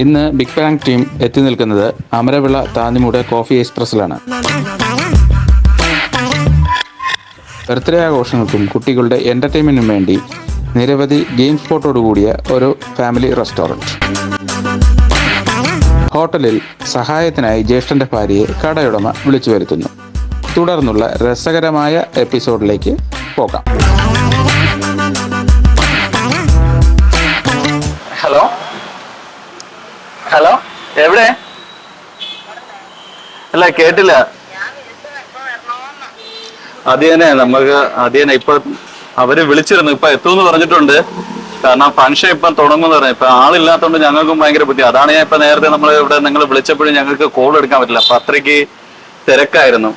ഇന്ന് big bang team എത്തി നിൽക്കുന്നത് അമരവിള താന്നിമൂട് കോഫി എക്സ്പ്രസ്സിലാണ്. ബർത്ത്ഡേ ആഘോഷങ്ങൾക്കും കുട്ടികളുടെ എൻ്റർടൈൻമെൻറ്റിനും വേണ്ടി നിരവധി ഗെയിം സ്പോട്ടോടുകൂടിയ ഒരു ഫാമിലി റെസ്റ്റോറൻറ്റ്. ഹോട്ടലിൽ സഹായത്തിനായി ജ്യേഷ്ഠൻ്റെ ഭാര്യയെ കടയുടമ വിളിച്ചു വരുത്തുന്നു. തുടർന്നുള്ള രസകരമായ എപ്പിസോഡിലേക്ക് പോകാം. ഹലോ ഹലോ, എവിടെ? അല്ല, കേട്ടില്ല. അത് തന്നെ ഇപ്പൊ അവര് വിളിച്ചിരുന്നു. ഇപ്പൊ എത്തുമെന്ന് പറഞ്ഞിട്ടുണ്ട്. കാരണം ഫംഗ്ഷൻ ഇപ്പം തുടങ്ങുമെന്ന് പറഞ്ഞു. ഇപ്പൊ ആളില്ലാത്തതുകൊണ്ട് ഞങ്ങൾക്കും ഭയങ്കര ബുദ്ധി. അതാണ് ഞാൻ ഇപ്പൊ നേരത്തെ നമ്മൾ ഇവിടെ നിങ്ങൾ വിളിച്ചപ്പോഴും ഞങ്ങൾക്ക് കോൾ എടുക്കാൻ പറ്റില്ല. അപ്പൊ അത്രയ്ക്ക് തിരക്കായിരുന്നു.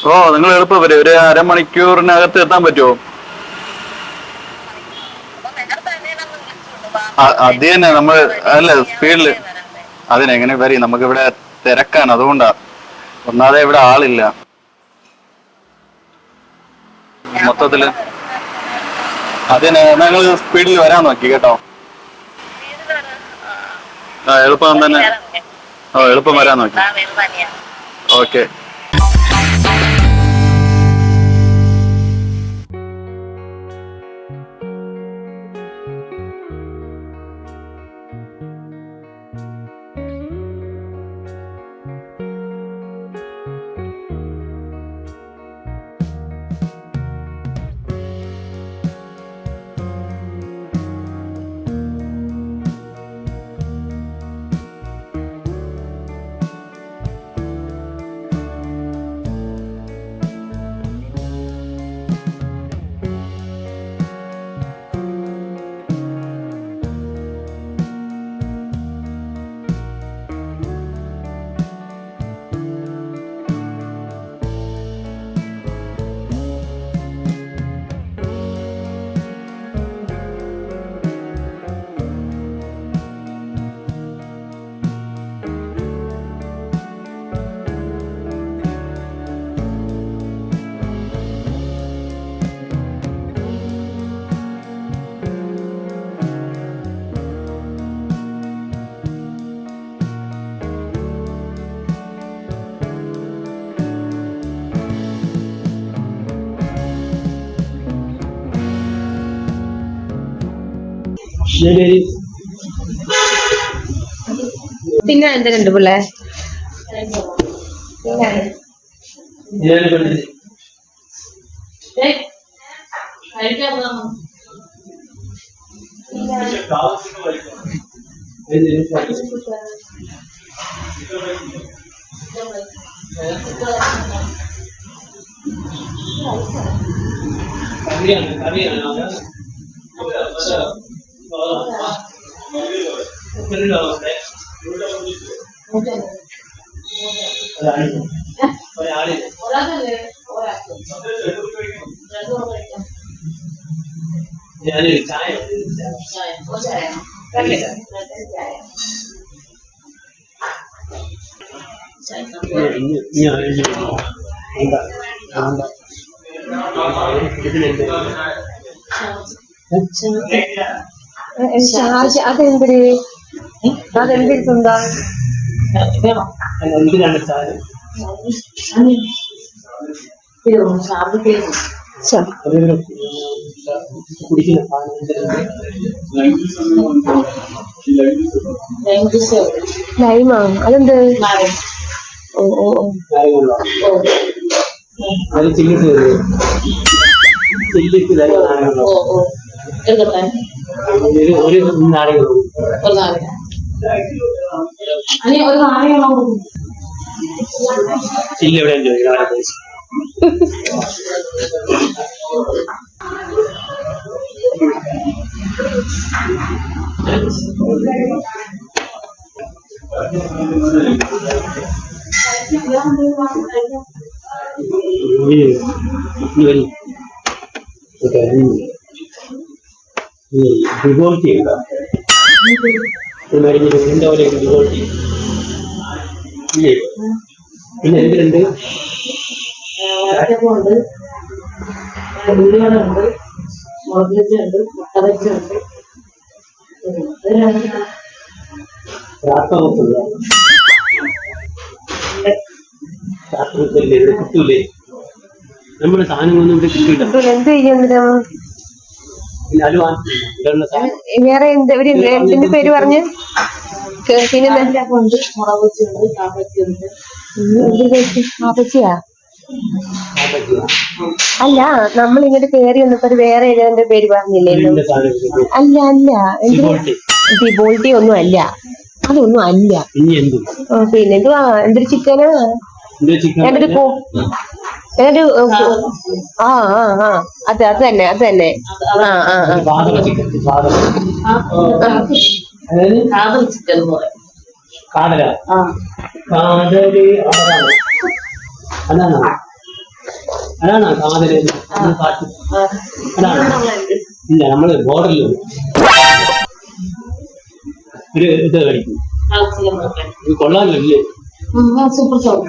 ഓ, നിങ്ങൾ എളുപ്പം വരും. ഒരു അരമണിക്കൂറിനകത്ത് എത്താൻ പറ്റുമോ? അത് തന്നെ നമ്മൾ അല്ല സ്പീഡില്. അതിനെങ്ങനെ വരും? നമുക്കിവിടെ തിരക്കാണ്, അതുകൊണ്ടാ. ഒന്നാതെ ഇവിടെ ആളില്ല മൊത്തത്തില്. അതിന് ഞങ്ങൾ സ്പീഡിൽ വരാൻ നോക്കി കേട്ടോ. എളുപ്പം തന്നെ. എളുപ്പം വരാൻ നോക്കി. ഓക്കെ. പിന്നെ എന്തിനുണ്ട് പിള്ളേ? അതെന്തിരിക്കുണ്ടാ? ലൈമാ? അതെന്ത്? ഓ ഓ ഓ, പിന്നെ എന്തുണ്ട്? ഉള്ളിവട ഉണ്ട്, മുളക് ബജി ഉണ്ട്, മുട്ട ബജി ഉണ്ട്, കിട്ടൂലേ നമ്മുടെ സാധനങ്ങളൊന്നും ഇവിടെ കിട്ടൂല. എന്ത് ചെയ്യും എന്തിനാ? പിന്നെ അത് മാത്രമല്ല വേറെ എന്തിന്റെ പേര് പറഞ്ഞ് കാപ്പച്ചിയാ? അല്ല, നമ്മൾ ഇങ്ങോട്ട് കേറി വന്നപ്പോ വേറെ ഏതിന്റെ പേര് പറഞ്ഞില്ലേ? അല്ല അല്ല, ബോൾട്ടി ഒന്നും അല്ല, അതൊന്നും അല്ല. പിന്നെ എന്തുവാ? എന്തൊരു ചിക്കന്, എന്തൊരു ആ ആ ആ അത് തന്നെ അത് തന്നെ. ആ ആ കാടല കാടല് അതാണോ? അതാണോ കാതല് പാട്ട്? അതാണോ? ഇല്ല, നമ്മള് ബോർഡറിൽ ഒരു ഇത് കഴിക്കും. കൊള്ളാമല്ലോ ഇല്ലേ? Super soap.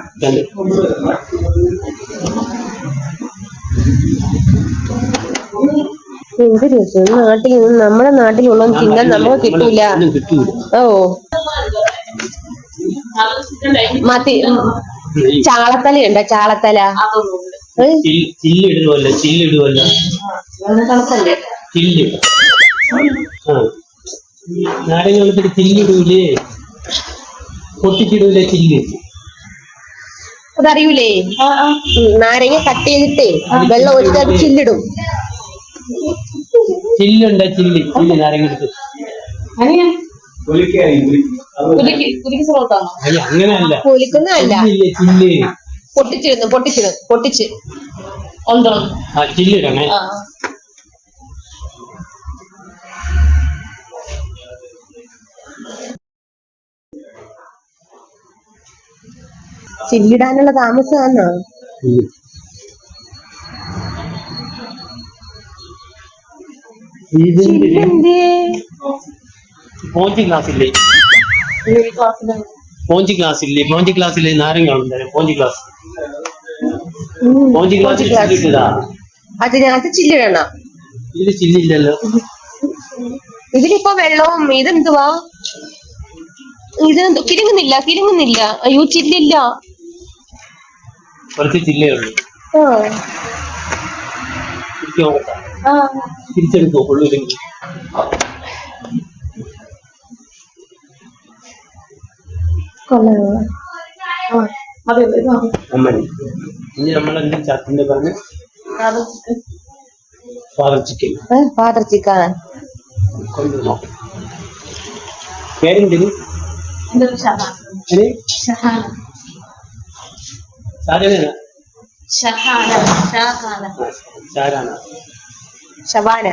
എന്ത് രസം! നാട്ടിൽ നമ്മുടെ നാട്ടിലുള്ള ചിങ്ങം നമുക്ക് കിട്ടൂല. ഓ, മത്തി ചാളത്തല ഉണ്ടോ? ചാളത്തല ചില്ലിടുവല്ലോ, ചില്ലിടുവല്ലോ, ചില്ല്. ആ, നാരങ്ങ വെള്ളത്തിൽ ചില്ലിടൂലേ? പൊട്ടിച്ചിടൂലേ ചില്ല്? അതറിയൂലേ? നാരങ്ങ കട്ട് ചെയ്തിട്ടേ വെള്ളം ഒഴിച്ചിട്ട് അത് ചില്ലിടും. ചില്ലുണ്ട, ചില്ലി ചില്ലി നാരങ്ങ എടുത്ത്. അങ്ങനെയല്ല, പൊലിക്കുന്നതല്ല, ചില്ല് പൊട്ടിച്ച് ആ ചില്ലിടണേ. ചില്ലിടാനുള്ള താമസമാണോ? പോഞ്ചി ക്ലാസ്സില്ലേ? പോഞ്ചി ക്ലാസ്സിലെ നാരങ്ങ ഉണ്ട്. പോഞ്ചി ക്ലാസ് ചില്ലിട്ടതാ. അതിനകത്ത് ചില്ലിടണം. ഇത് ചില്ലില്ലല്ലോ. ഇതിലിപ്പോ വെള്ളവും ഇതെന്തുവാ? ഇത് കിലുങ്ങുന്നില്ല. അയ്യോ, ചില്ലില്ല. കുറച്ച് ചില്ലേ ഉള്ളൂ. തിരിച്ചെടുക്കോ കൊള്ളൂല്ലെങ്കിൽ? അമ്മ ഇനി നമ്മളെന്താ ചാത്തിന്റെ പറഞ്ഞ് ഫാദർ ചിക്കൻ കൊണ്ടുവന്നോ? പേരെന്തിന്? ഷബാന.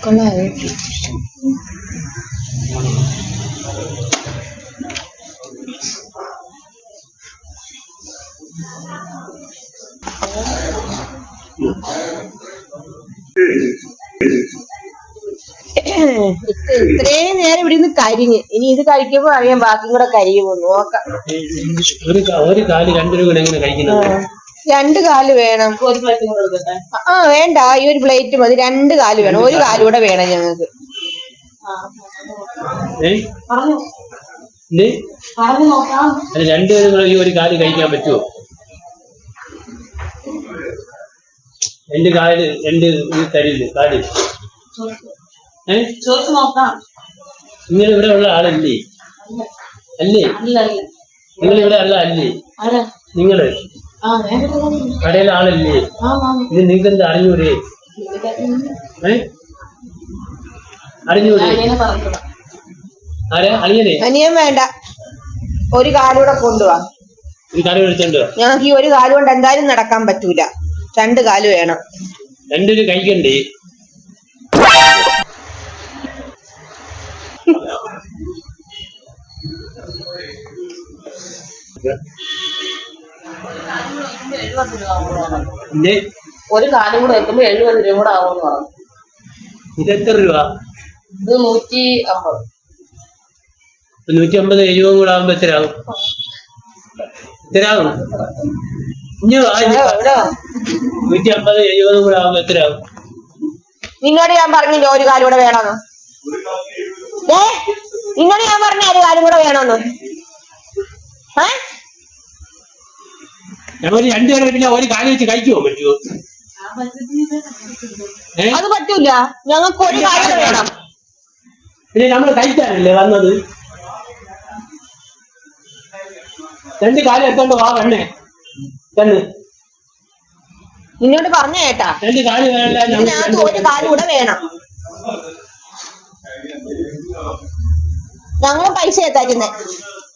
കൊള്ളാവേ. ഇത്രയും നേരം ഇവിടെ നിന്ന് കരിഞ്ഞ്, ഇനി ഇത് കഴിക്കുമ്പോ അറിയാം ബാക്കി കൂടെ കരിയുമോ നോക്കാം. ഒരു കാല് 2 രൂപ എങ്ങനെ കഴിക്കുന്നത്? 2 കാല് വേണം. ആ വേണ്ട, ഈ ഒരു പ്ലേറ്റ് മതി. 2 കാല് വേണം. 1 കാല് കൂടെ വേണം ഞങ്ങൾക്ക്. 2 പേരും ഈ 1 കാല് കഴിക്കാൻ പറ്റുമോ? 2 കാല് 2 തരില്ല കാല്. നിങ്ങൾ ഇവിടെ ഉള്ള ആളല്ലേ? അല്ലേ? നിങ്ങൾ ഇവിടെ ഉള്ള അല്ലേ? നിങ്ങള് കടയിലെ ആളല്ലേ? ഇത് നിങ്ങൾക്ക് എന്താ അറിഞ്ഞൂടെ? അറിഞ്ഞൂടെ? ആരാ അനിയനെ? അനിയൻ വേണ്ട, 1 കാലൂടെ കൊണ്ടുപോവാ. 1 കാല് കഴിച്ചോണ്ടോ? ഞങ്ങൾക്ക് ഈ 1 കാല് കൊണ്ട് എന്തായാലും നടക്കാൻ പറ്റൂല. 2 കാല് വേണം. 2 കഴിക്കണ്ടേ? ഒരു കാലം കൂടെ എത്തുമ്പോ 70 രൂപ കൂടെ ആവുമെന്ന് പറഞ്ഞു. ഇത് എത്ര രൂപ? ഇത് 150. 150 70 കൂടെ ആകുമ്പോ എത്രയാവും? എത്രയാവും? 150 70 കൂടെ ആകുമ്പോ എത്രയാവും? നിന്നോട് ഞാൻ പറഞ്ഞില്ലേ ഒരു കാര്യം കൂടെ വേണമെന്ന്? നിന്നോട് ഞാൻ പറഞ്ഞ ഒരു കാര്യം കൂടെ വേണമെന്ന്. ഞങ്ങൾ രണ്ടുപേരും പിന്നെ ഒരു കാര്യം വെച്ച് കഴിക്കുമോ? പറ്റുമോ? അത് പറ്റൂല, ഞങ്ങൾക്ക് ഒരു കാര്യം വേണം. പിന്നെ നമ്മൾ കഴിക്കാനല്ലേ വന്നത്? 2 കാലം എടുത്തോണ്ട് വാ കണ്ണേ. കണ്ണ് നിന്നോട് പറഞ്ഞ കേട്ടാ, 2 കാലം വേണ്ട. ഇതിനകത്ത് ഒരു കാര്യം കൂടെ വേണം. ഞങ്ങൾ പൈസ എത്താക്കുന്നത്,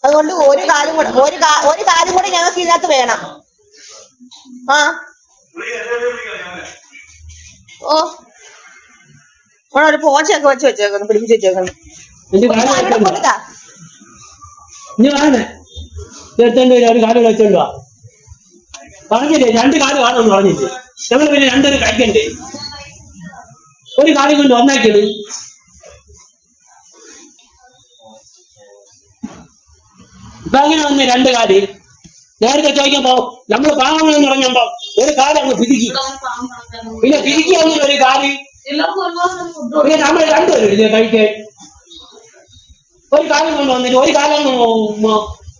അതുകൊണ്ട് ഒരു കാര്യം കൂടെ ഞങ്ങൾക്ക് ഇതിനകത്ത് വേണം. ആ ഓ ഇവിടെ ഒരു പോച്ചയൊക്കെ വെച്ചേക്കുന്നു, പിടിപ്പിച്ച് വെച്ചേക്കുന്നു. കൊടുത്താ എടുത്തോണ്ട് വരും. ഒരു കാലം വെച്ചോണ്ട് വാ. പറഞ്ഞില്ലേ 2 കാലം വേണമെന്ന് പറഞ്ഞില്ലേ? ഞങ്ങൾ പിന്നെ 2 കഴിക്കണ്ടേ? ഒരു കാര്യം കൊണ്ട് ഒന്നാക്കിയത്. ഇപ്പൊ അങ്ങനെ വന്ന് 2 കാല് നേരത്തെ ചോദിക്കുമ്പോ നമ്മള് പാവങ്ങളെന്ന് പറഞ്ഞപ്പോ ഒരു കാലം അങ്ങ് പിരിക്കി, പിന്നെ പിരിക്കുകയാണെങ്കിൽ ഒരു കാല് പിന്നെ നമ്മൾ 2 പേരും ഇല്ലേ കഴിക്കാൻ? ഒരു കാലം കൊണ്ട് വന്നിട്ട് ഒരു കാലം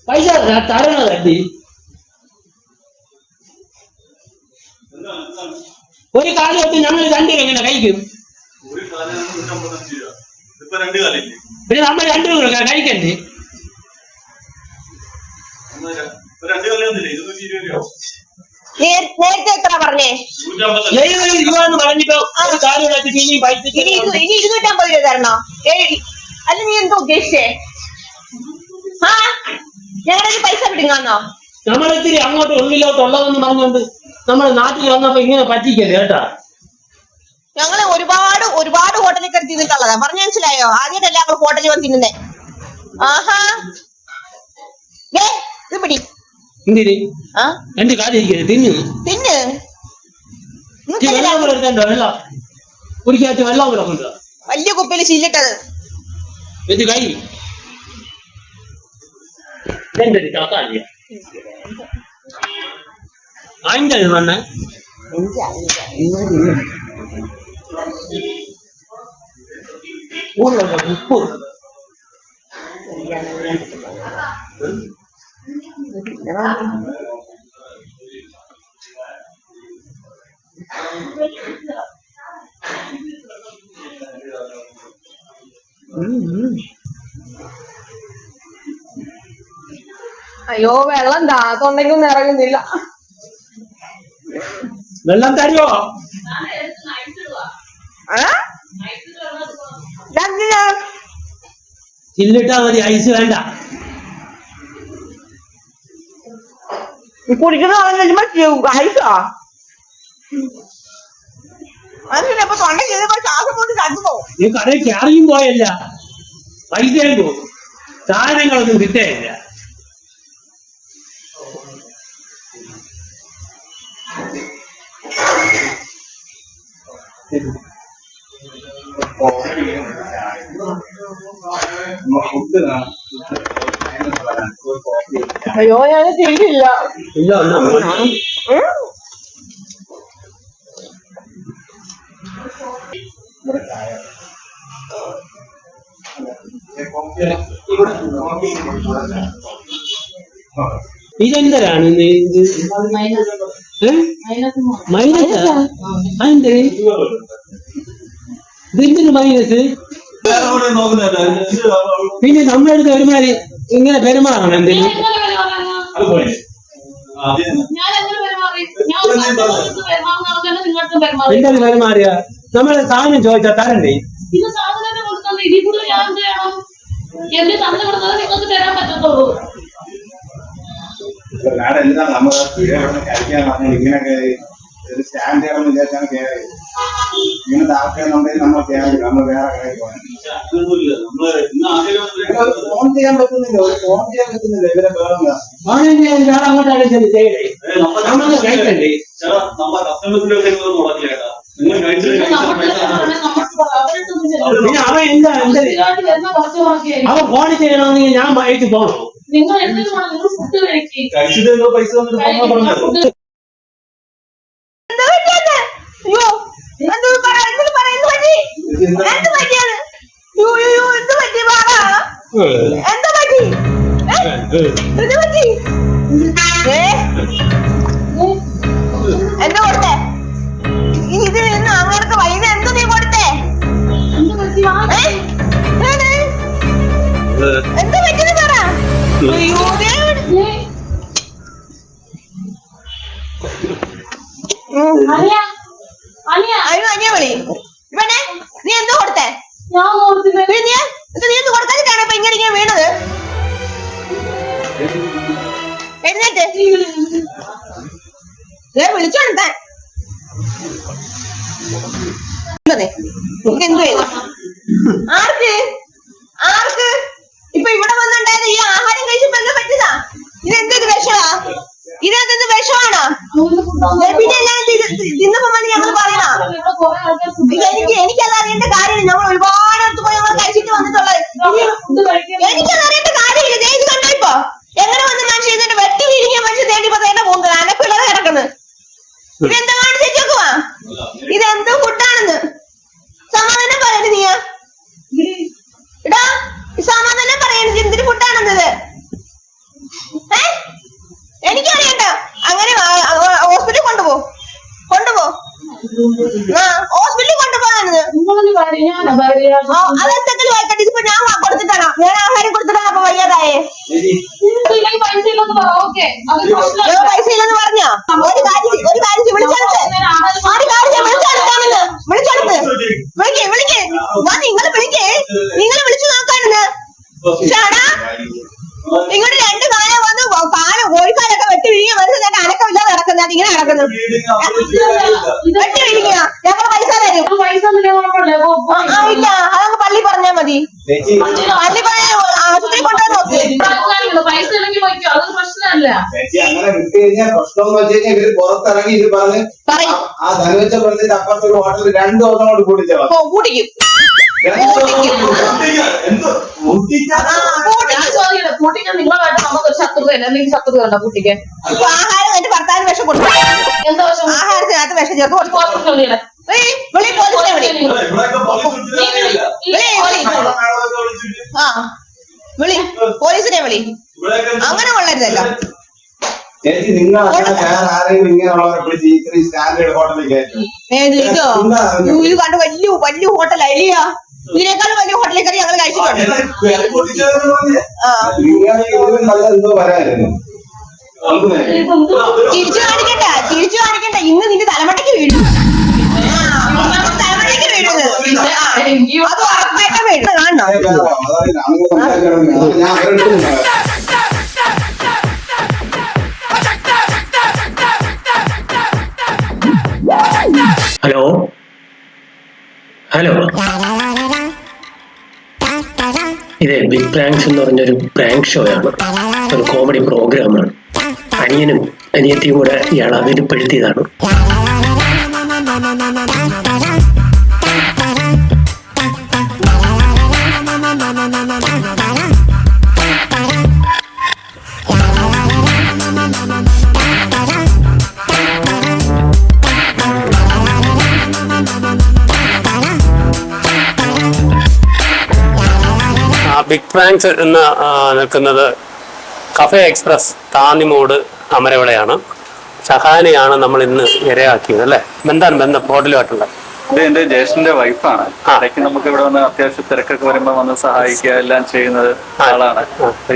പൈസ തരണതല്ലേ? ഒരു കാലം വെച്ച് ഞങ്ങൾ 2 പേരും എങ്ങനെ കഴിക്കും? പിന്നെ നമ്മൾ 2 പേരും കഴിക്കണ്ടേ? നേരത്തെ എത്ര പറഞ്ഞേ? 70 രൂപ എന്ന് പറഞ്ഞിട്ടോ ഒരു കാലം വെച്ചിട്ട് ഇനി പൈസ ഇനി 250 രൂപ തരണോ? അല്ല നീ എന്താ ഉദ്ദേശിച്ചേ? ആ ഞങ്ങളുടെ പൈസ പിടിങ്ങാന്നോ? നമ്മളിത്തിരി അങ്ങോട്ട് ഉള്ളിലോട്ടുള്ളതെന്ന് പറഞ്ഞുകൊണ്ട് നമ്മൾ നാട്ടിൽ വന്നപ്പോ ഇങ്ങനെ പറ്റിക്കല്ലേ കേട്ടാ. ഞങ്ങള് ഒരുപാട് ഹോട്ടലിൽ കയറി തിന്നിട്ടുള്ളതാ, പറഞ്ഞു മനസ്സിലായോ? ആദ്യമായിട്ടല്ല ഞങ്ങൾ ഹോട്ടലിൽ വന്ന് തിന്നുന്നേ. ആഹാ ഇത് പിടി. എന്തിന് 2 കാലം ഇരിക്കരുത്? തിന്ന് വെള്ളം കൂടെ എടുത്തോ. വെള്ളം കുടിക്കാത്ത വെള്ളം കൂടെ കൊണ്ടുവാ. വലിയ കുപ്പിയിൽ ശീലിട്ടത് ഇത് കൈ അതിന്റെ വണ്ണ ഉപ്പ് അയ്യോ വെള്ളം താത്തൊണ്ടെങ്കിൽ ഇറങ്ങുന്നില്ല. വെള്ളം തരുമോ? ചില്ലിട്ടാ മതി, ഐസ് വേണ്ട. കുടിക്കുന്ന ഐസോ? അതിനിപ്പോ തൊണ്ട ചെയ്തപ്പോ ശ്വാസം കൊണ്ട് കണ്ടു പോകും. ഈ കടയിൽ കയറിയും പോയല്ല, പൈസയും പോകും, സാധനങ്ങളൊന്നും കിട്ടേയില്ല. അയ്യോ ഞാൻ ചെയ്തില്ല. ഇല്ല ഇതെന്തരാണ്? മൈനസ്? അതെന്തേ ഇതെന്തിന് മൈനസ്? പിന്നെ നമ്മളെടുത്ത് ഒരുമാതിരി ഇങ്ങനെ പെരുമാറണം. എന്തിന് എന്താണ് പെരുമാറിയ? നമ്മളെ സാധനം ചോദിച്ചാൽ തരണ്ടേ? നമ്മൾ കഴിക്കാൻ ഇങ്ങനെയൊക്കെ ഒരു സ്റ്റാൻഡ് ചെയ്യണമെന്ന് വിചാരിച്ചാണ് കയറി. ഇങ്ങനത്തെ ആൾക്കാരുണ്ടെങ്കിൽ നമ്മൾ കയറി, നമ്മൾ വേറെ കടയിൽ പോകാൻ ഫോൺ ചെയ്യാൻ പറ്റുന്നില്ല. ഇവരെ അങ്ങോട്ടാണ് ചെയ്യണ്ടേ? നമ്മൾ കഴിക്കണ്ടേ? നമ്മളെ കസ്റ്റമേഴ്സിന്റെ മുടക്കില്ല. നിങ്ങൾ കഴിച്ചു പിന്നെ അവൻ എന്താ അവൻ ഫോണിൽ ചെയ്യണമെന്നെങ്കിൽ ഞാൻ വൈകിട്ട് പോകണോ? നിങ്ങൾ എന്തെങ്കിലും നിങ്ങൾ ഫുഡ് കഴിക്കും കഴിച്ചിട്ട് പൈസ വന്നിട്ട് പോകാൻ പറഞ്ഞത്. എന്താ പറ്റിയത്? അയ്യോ, എന്ത് പറ, എന്ത് പറ, എന്ത് പറ്റി? എന്ത് പറ്റിയത്? അയ്യോ, അയ്യോ, എന്ത് പറ്റി പറ? എന്താ പറ്റി? എന്ത് പറ്റി? എന്താ കൊടുത്തേ? ഇത് നിന്ന് അങ്ങനത്തെ വൈകുന്നേരം എന്ത് നീ കൊടുത്തേ? എന്താ പറ്റിയത് പറ? അയ്യോ, അയ്യോ, അനിയ വിളി. ഇവനെ നീ എന്തോ കൊടുത്തേ? നീ എന്ത് കൊടുക്കാതിട്ടാണ് ഇപ്പൊ ഇങ്ങനെ വീണത്? എഴുന്നേറ്റ് വിളിച്ചോണ്ടാൻ എന്തു ചെയ്തു? ആർക്ക് ആർക്ക് ഇപ്പൊ ഇവിടെ വന്നിണ്ടായത് ഈ ആഹാരം കഴിച്ചപ്പോ എന്താ പറ്റിയതാ? ഇതെന്തൊരു വിഷമാ? ഇതെന്ത് വിഷമാണോ? പിന്നെ എല്ലാം തിന്നപ്പോ മതി ഞങ്ങൾ പറയണോ? എനിക്കത് അറിയേണ്ട കാര്യമില്ല. ഞങ്ങൾ ഒരുപാട് അടുത്ത് പോയി ഞങ്ങൾ കഴിച്ചിട്ട് വന്നിട്ടുള്ളത്. എനിക്കത് അറിയേണ്ട കാര്യമില്ല. ഇത് കണ്ടോ ഇപ്പൊ എങ്ങനെ വന്ന് മനുഷ്യൻ ഇതിന്റെ വെട്ടി വിരിഞ്ഞ മനുഷ്യൻ തേടിപ്പോ തന്നെ പോകുന്നത് അനപ്പിള്ളതെ കിടക്കുന്നത്. ഇതെന്താ കാണിച്ചു വെക്കുവാ? ഇതെന്തോ ഫുഡാണെന്ന് സമാധാനം പറയണ നീ. ഇടാ സമാധാനം പറയണത് എന്തൊരു ഫുഡാണെന്നത്. എനിക്കറിയണ്ട. അങ്ങനെ ഹോസ്പിറ്റലിൽ കൊണ്ടുപോ ഹോസ്പിറ്റലിൽ കൊണ്ടുപോകാനത്. അതെന്തെങ്കിലും ആയിക്കോട്ടെ. ഇതിപ്പോ ഞാൻ കൊടുത്തിട്ടാണോ? ഞാൻ ആഹാരം കൊടുത്തിട്ടാണോ അപ്പൊ വയ്യാതായേ? പൈസ ഇല്ലെന്ന് പറഞ്ഞോ? ഒരു കാര്യം വിളിച്ചെടുത്ത് നിങ്ങൾ വിളിച്ചു നോക്കാനെന്ന്. നിങ്ങളുടെ രണ്ട് കാലം വന്ന് കോഴിക്കാലൊക്കെ വെട്ടി വിഴിഞ്ഞ മനസ്സിലാക്കി അനക്കമില്ലാതെ നടക്കുന്നത് ഇങ്ങനെ നടക്കുന്നു. വെട്ടി വിഴിഞ്ഞ ഞങ്ങൾ പൈസ തരും. ഇല്ല അതങ്ങ് പള്ളി പറഞ്ഞാ മതി. പള്ളി പറഞ്ഞ ആശുപത്രി കൊണ്ടുവന്ന് നോക്കി. പൈസ ഇല്ലെങ്കിൽ അതൊരു പ്രശ്നമല്ല. അങ്ങനെ വിട്ട് കഴിഞ്ഞാൽ പ്രശ്നം എന്ന് വെച്ച് കഴിഞ്ഞാൽ ഇവര് പുറത്തിറങ്ങി ഇത് പറഞ്ഞ് ആ ധനുവച്ച പറഞ്ഞിട്ട് അപ്പുറത്തൊരു ഹോട്ടലിൽ 2 ദിവസം കൊണ്ട് കൂട്ടിച്ചോ കൂട്ടിക്കും. നിങ്ങളുമായിട്ട് നമുക്ക് ശത്രുതയില്ല. എന്തെങ്കിലും ശത്രുത ഉണ്ടോ കുട്ടിക്ക്? ആഹാരം എന്റെ ഭർത്താവിന് വിഷം കൊടുക്കും. എന്താ വിഷം? ആഹാരത്തിനകത്ത് വിഷം ചേർത്ത് കൊടുക്കും. പോലീസിനെ വിളി. അങ്ങനെ കൊള്ളരുതല്ലോ. ചേച്ചി നിങ്ങൾ അങ്ങനെ വേറെ ആരെങ്കിലും ഇങ്ങനെയുള്ളവരെ വിളിച്ച് ഇത്രയും സ്റ്റാൻഡേർഡ് ഹോട്ടലിൽ കയറ്റും? ഇതോ ഇത് കണ്ട് വലിയ ഹോട്ടലല്ല. ഇതിനേക്കാളും വലിയ ഹോട്ടലിൽ കയറി ഞങ്ങൾ കഴിച്ചിട്ടുണ്ട്. നല്ല എന്തോ വരായിരുന്നു. തിരിച്ചു കാണിക്കണ്ട. ഇന്ന് നിന്റെ തലമുറയ്ക്ക് വീഴും. തലമുറയ്ക്ക് വീഴുന്നത് അത് ഉറപ്പായിട്ട് വീഴുന്നത് കാണണോ? ഹലോ ഇത് ബിഗ് പ്രാങ്ക്സ് എന്ന് പറഞ്ഞൊരു പ്രാങ്ക് ഷോ ആണ്. ഒരു കോമഡി പ്രോഗ്രാമാണ്. അനിയനും അനിയത്തിയും കൂടെ ഇയാൾ അവരുപ്പെടുത്തിയതാണ്. ബിഗ് പ്രാങ്ക്സ് എന്ന് നിൽക്കുന്നത് കഫേ എക്സ്പ്രസ് താന്നിമൂട് അമരവിളയാണ്. ഷഹാനയാണ് നമ്മൾ ഇന്ന് ഇരയാക്കിയത് അല്ലേ? ബന്ധം ഹോട്ടലുമായിട്ടുള്ള ഇത് എന്റെ ജ്യേഷ്ഠന്റെ വൈഫാണ്. ഇടയ്ക്ക് നമുക്ക് ഇവിടെ വന്ന് അത്യാവശ്യം തിരക്കൊക്കെ വരുമ്പോ വന്ന് സഹായിക്കുക എല്ലാം ചെയ്യുന്നത് ആളാണ്.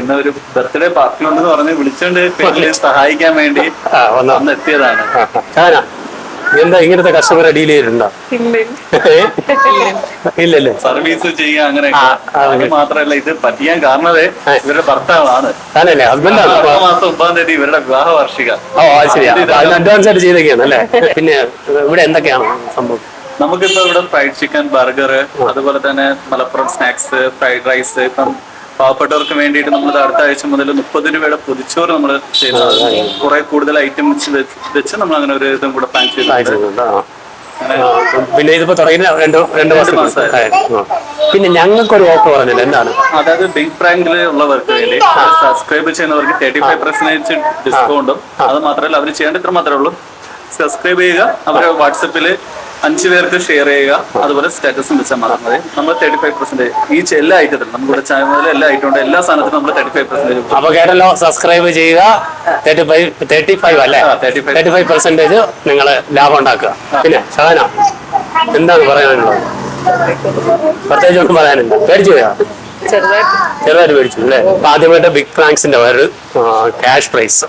ഇന്ന് ഒരു ബർത്ത്ഡേ പാർട്ടി ഉണ്ടെന്ന് പറഞ്ഞ് വിളിച്ചോണ്ട് പേരിൽ സഹായിക്കാൻ വേണ്ടി വന്ന് എത്തിയതാണ്. ഷഹാന, എന്താ ഇങ്ങനത്തെ കസ്റ്റമറെ ഡീൽ ചെയ്തിട്ടുണ്ടോ? ഇല്ലല്ലേ? സർവീസ് ചെയ്യുക അങ്ങനെ. അത് മാത്രമല്ല ഇത് പറ്റിയാൻ കാരണമേ ഇവരുടെ ഭർത്താവാണ്. ഹസ്ബൻഡാണ്. മാസം 9-ാം തീയതി ഇവരുടെ വിവാഹ വാർഷിക. ശരിയാ. അഡ്വാൻസ് ആയിട്ട് ചെയ്തൊക്കെയാണ് അല്ലേ? പിന്നെ ഇവിടെ എന്തൊക്കെയാണ് സംഭവം? നമുക്കിപ്പോ ഇവിടെ ഫ്രൈഡ് ചിക്കൻ, ബർഗർ, അതുപോലെ തന്നെ മലപ്പുറം സ്നാക്സ്, ഫ്രൈഡ് റൈസ്. ഇപ്പം പാവപ്പെട്ടവർക്ക് വേണ്ടിയിട്ട് നമ്മൾ അടുത്ത ആഴ്ച മുതൽ 30 രൂപയുടെ പൊതിച്ചോറ് നമ്മൾ ചെയ്യുന്നത്. കുറെ കൂടുതൽ ഐറ്റംസ് വെച്ച് നമ്മൾ അങ്ങനെ ഒരു ഇതും കൂടെ പ്ലാൻ ചെയ്തിട്ടുണ്ട്. പിന്നെ ഇതിപ്പോ തുടങ്ങി രണ്ട് മാസം മാസമായി. പിന്നെ ഞങ്ങൾക്കൊരു ഓഫർ പറഞ്ഞില്ല, എന്താണ്? അതായത് ബിഗ് പ്രാങ്കിൽ ഉള്ളവർക്ക് വേണ്ടി സബ്സ്ക്രൈബ് ചെയ്യുന്നവർക്ക് 35% ഡിസ്കൗണ്ടും, അത് മാത്രമല്ല അവർ ചെയ്യേണ്ട ഇത്ര മാത്രമേ ഉള്ളൂ, സബ്സ്ക്രൈബ് ചെയ്യുക, അവരെ വാട്സപ്പിൽ 5 പേർക്ക് ഷെയർ ചെയ്യുക, അതുപോലെ സ്റ്റാറ്റസും വെച്ചാൽ മതി. നമ്മൾ 35% ഈച്ച് എല്ലാ ഐറ്റത്തിലും നമ്മുടെ ചാനലിലെ എല്ലാ ഐറ്റം എല്ലാ സാധനത്തിനും നമ്മൾ 35%. അപ്പൊ കേട്ടല്ലോ, സബ്സ്ക്രൈബ് ചെയ്യുക, 35 അല്ലേ, 35% നിങ്ങൾ ലാഭം ഉണ്ടാക്കുക. പിന്നെ ഷഹന, എന്താണ് പറയാനുള്ളത്? പ്രത്യേകിച്ച് ഒന്നും പറയാനില്ല. പേടിച്ചു പോയാ? ചെറുതായിട്ട് പേടിച്ചു അല്ലേ? അപ്പൊ ആദ്യമായിട്ട് ബിഗ് പ്രാങ്ക്സിന്റെ ഒരു cash prize.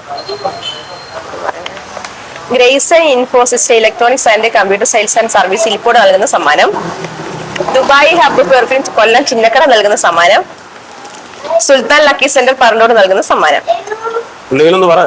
Grace Infosys electronics and computer sales and service ഇൽപ്പോട് നൽകുന്ന സമ്മാനം, Dubai hub perfume Kollam Chinnakada നൽകുന്ന സമ്മാനം, സുൽത്താൻ ലക്കി സെന്റർ പറന്നോട് നൽകുന്ന സമ്മാനം. എന്തെങ്കിലും ഒന്ന് പറ.